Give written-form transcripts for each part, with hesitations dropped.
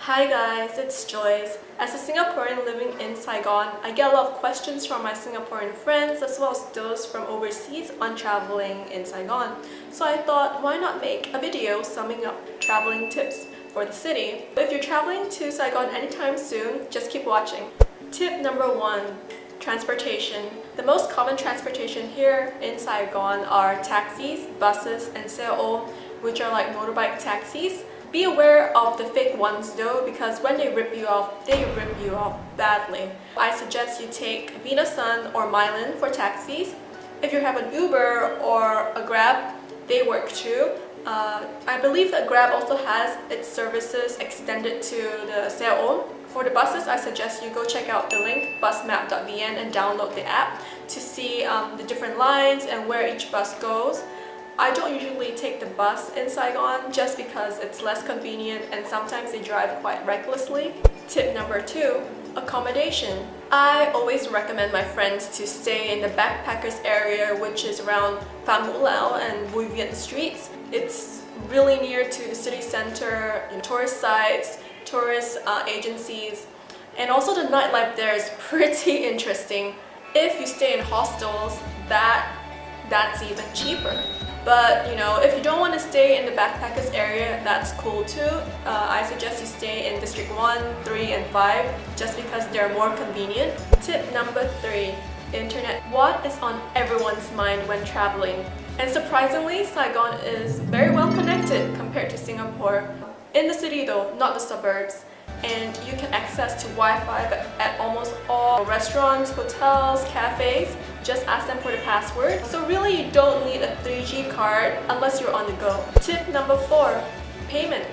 Hi guys, it's Joyce. As a Singaporean living in Saigon, I get a lot of questions from my Singaporean friends as well as those from overseas on traveling in Saigon. So I thought, why not make a video summing up traveling tips for the city. If you're traveling to Saigon anytime soon, just keep watching. Tip number 1, transportation. The most common transportation here in Saigon are taxis, buses, and seo, which are like motorbike taxis. Be aware of the fake ones though, because when they rip you off badly. I suggest you take Sun or Mylan for taxis. If you have an Uber or a Grab, they work too. I believe that Grab also has its services extended to the seo. For the buses, I suggest you go check out the link busmap.vn and download the app to see the different lines and where each bus goes. I don't usually take the bus in Saigon just because it's less convenient and sometimes they drive quite recklessly. Tip number 2, accommodation. I always recommend my friends to stay in the backpackers area, which is around Pham Ngo Lao and Bui Viet streets. It's really near to the city center, tourist sites, tourist agencies, and also the nightlife there is pretty interesting. If you stay in hostels, that's even cheaper. But if you don't want to stay in the backpackers area, that's cool too. I suggest you stay in District 1, 3, and 5 just because they're more convenient. Tip number 3, internet. What is on everyone's mind when traveling? And surprisingly, Saigon is very well connected compared to Singapore. In the city though, not the suburbs. And you can access to Wi-Fi at almost all restaurants, hotels, cafes. Just ask them for the password. So really you don't need a 3G card unless you're on the go. Tip number 4, payment.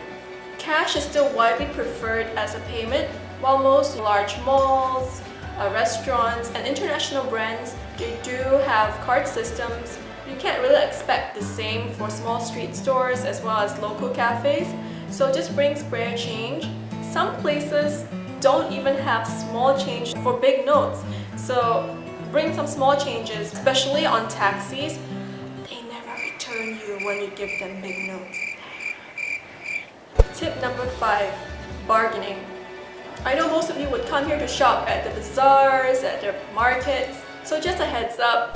Cash is still widely preferred as a payment, while most large malls, restaurants, and international brands, they do have card systems. You can't really expect the same for small street stores as well as local cafes. So just bring spare change. Some places don't even have small change for big notes, so bring some small changes, especially on taxis. They never return you when you give them big notes. Tip number 5, bargaining. I know most of you would come here to shop at the bazaars, at the markets, so just a heads up.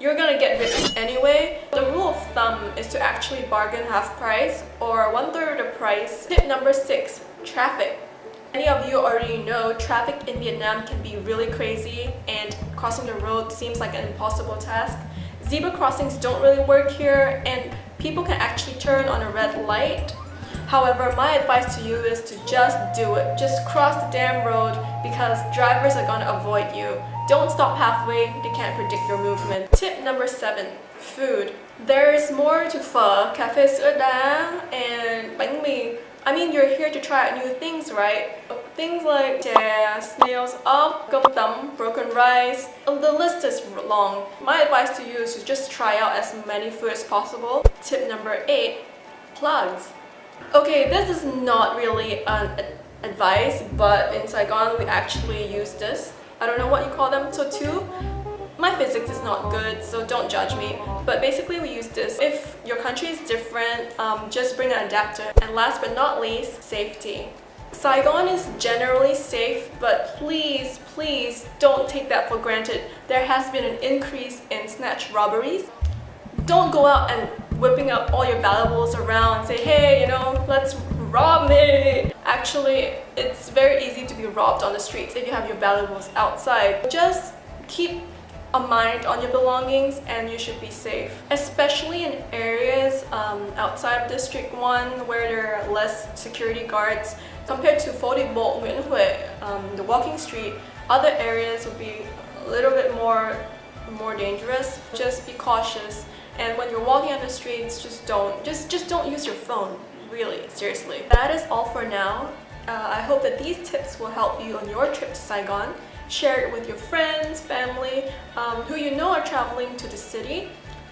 You're gonna get ripped anyway. The rule of thumb is to actually bargain half price or 1/3 of the price. Tip number 6, traffic. Many of you already know traffic in Vietnam can be really crazy and crossing the road seems like an impossible task. Zebra crossings don't really work here and people can actually turn on a red light. However, my advice to you is to just do it. Just cross the damn road because drivers are gonna avoid you. Don't stop halfway, they can't predict your movement. Tip number 7, food. There's more to pho, cafe sữa đá, and bánh mì. I mean, you're here to try out new things, right? Things like chè, snails up, cơm tấm, broken rice. The list is long. My advice to you is to just try out as many food as possible. Tip number 8, plugs. Okay, this is not really an advice, but in Saigon we actually use this. I don't know what you call them, so too. My physics is not good, so don't judge me. But basically we use this. If your country is different, just bring an adapter. And last but not least, safety. Saigon is generally safe, but please don't take that for granted. There has been an increase in snatch robberies. Don't go out and whipping up all your valuables around and say, hey, let's rob me. Actually, it's very easy to be robbed on the streets if you have your valuables outside. Just keep a mind on your belongings and you should be safe. Especially in areas outside of District 1 where there are less security guards. Compared to Phố Đi Bộ, Nguyễn Huệ, the walking street, other areas will be a little bit more dangerous. Just be cautious. And when you're walking on the streets, just don't use your phone. Really, seriously. That is all for now. I hope that these tips will help you on your trip to Saigon. Share it with your friends, family, who you know are traveling to the city.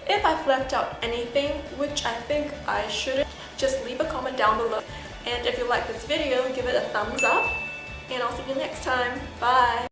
If I've left out anything, which I think I shouldn't, just leave a comment down below. And if you like this video, give it a thumbs up. And I'll see you next time. Bye!